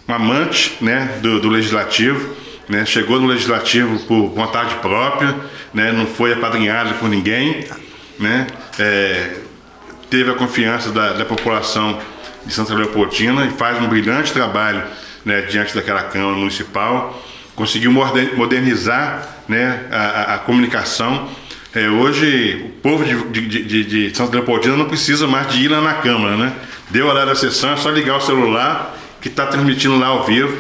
amante, né? do Legislativo, né? Chegou no Legislativo por vontade própria, né? Não foi apadrinhado por ninguém, né? Teve a confiança da população de Santa Leopoldina e faz um brilhante trabalho, né? Diante daquela Câmara Municipal. Conseguiu modernizar, né, a comunicação. Hoje, o povo de Santa Leopoldina não precisa mais de ir lá na Câmara, né? Deu a hora da sessão, é só ligar o celular que está transmitindo lá ao vivo.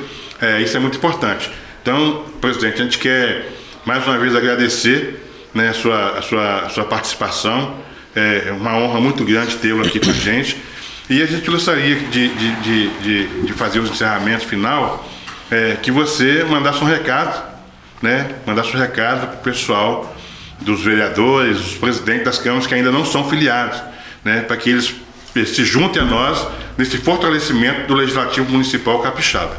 Isso é muito importante. Então, presidente, a gente quer mais uma vez agradecer, né, a sua participação. É uma honra muito grande tê-lo aqui com a gente. E a gente gostaria de fazer os encerramentos final. Que você mandasse um recado, né? Mandasse um recado para o pessoal dos vereadores, dos presidentes das câmaras que ainda não são filiados, né? Para que eles se juntem a nós nesse fortalecimento do Legislativo Municipal Capixaba.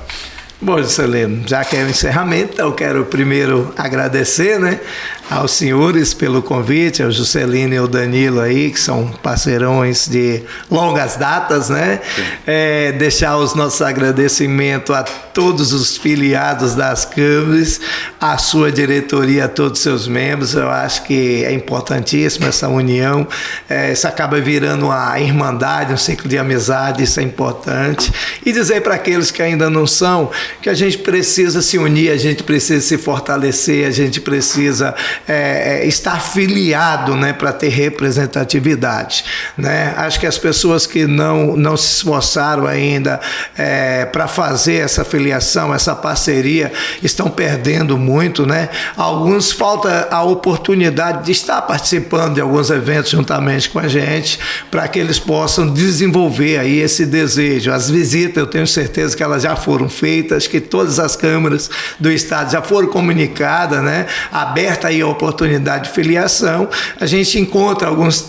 Bom, Juscelino, já que é o encerramento, então eu quero primeiro agradecer, né, aos senhores pelo convite, ao Juscelino e ao Danilo aí, que são parceirões de longas datas, né? Deixar os nossos agradecimentos a todos os filiados das câmaras, a sua diretoria, a todos os seus membros. Eu acho que é importantíssima essa união. Isso acaba virando uma irmandade, um ciclo de amizade, isso é importante. E dizer para aqueles que ainda não são, que a gente precisa se unir, a gente precisa se fortalecer, a gente precisa estar filiado, né, para ter representatividade, né? Acho que as pessoas que não se esforçaram ainda para fazer essa filiação, essa parceria, estão perdendo muito, né? Alguns falta a oportunidade de estar participando de alguns eventos juntamente com a gente, para que eles possam desenvolver aí esse desejo. As visitas, eu tenho certeza que elas já foram feitas, que todas as câmaras do Estado já foram comunicadas, né? Aberta aí a oportunidade de filiação. A gente encontra alguns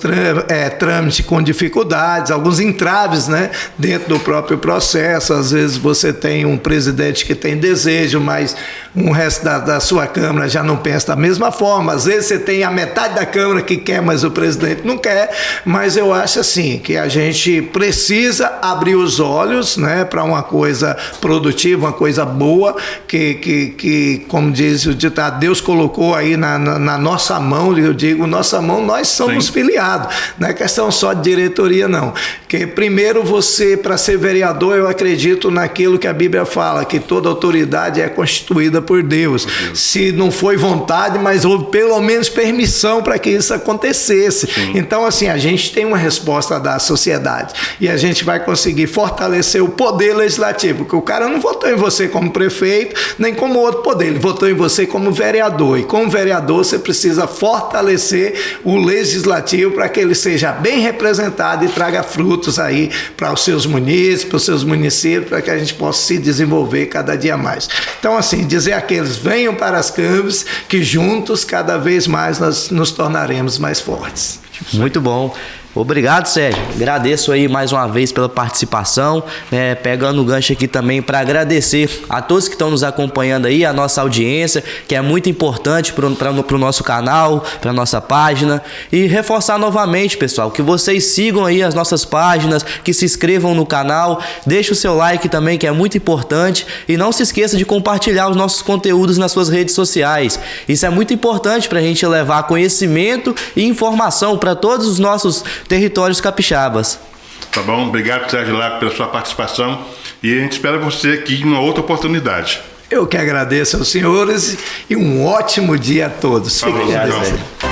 trâmites com dificuldades, alguns entraves, né, dentro do próprio processo. Às vezes você tem um presidente que tem desejo, mas o resto da sua Câmara já não pensa da mesma forma. Às vezes você tem a metade da Câmara que quer, mas o presidente não quer. Mas eu acho assim, que a gente precisa abrir os olhos, né, para uma coisa produtiva, uma coisa boa, que como diz o ditado, Deus colocou aí na nossa mão. Eu digo nossa mão, nós somos Sim. filiados, não é questão só de diretoria, não. Porque primeiro você, para ser vereador, eu acredito naquilo que a Bíblia fala, que toda autoridade é constituída por Deus. Se não foi vontade, mas houve pelo menos permissão para que isso acontecesse. Sim. Então, assim, a gente tem uma resposta da sociedade e a gente vai conseguir fortalecer o poder legislativo, porque o cara não votou em você como prefeito, nem como outro poder, ele votou em você como vereador, e como vereador você precisa fortalecer o legislativo para que ele seja bem representado e traga frutos aí para os seus munícipes, para os seus municípios, para que a gente possa se desenvolver cada dia mais. Então, assim, dizer àqueles, venham para as câmaras, que juntos cada vez mais nós nos tornaremos mais fortes. Muito bom. Obrigado, Sérgio. Agradeço aí mais uma vez pela participação, pegando o gancho aqui também para agradecer a todos que estão nos acompanhando aí, a nossa audiência, que é muito importante para o nosso canal, para a nossa página, e reforçar novamente, pessoal, que vocês sigam aí as nossas páginas, que se inscrevam no canal, deixe o seu like também, que é muito importante, e não se esqueça de compartilhar os nossos conteúdos nas suas redes sociais. Isso é muito importante para a gente levar conhecimento e informação para todos os nossos territórios capixabas. Tá bom? Obrigado, Sérgio Lago, pela sua participação e a gente espera você aqui em uma outra oportunidade. Eu que agradeço aos senhores e um ótimo dia a todos. Falou, Fiquem bem. Sérgio.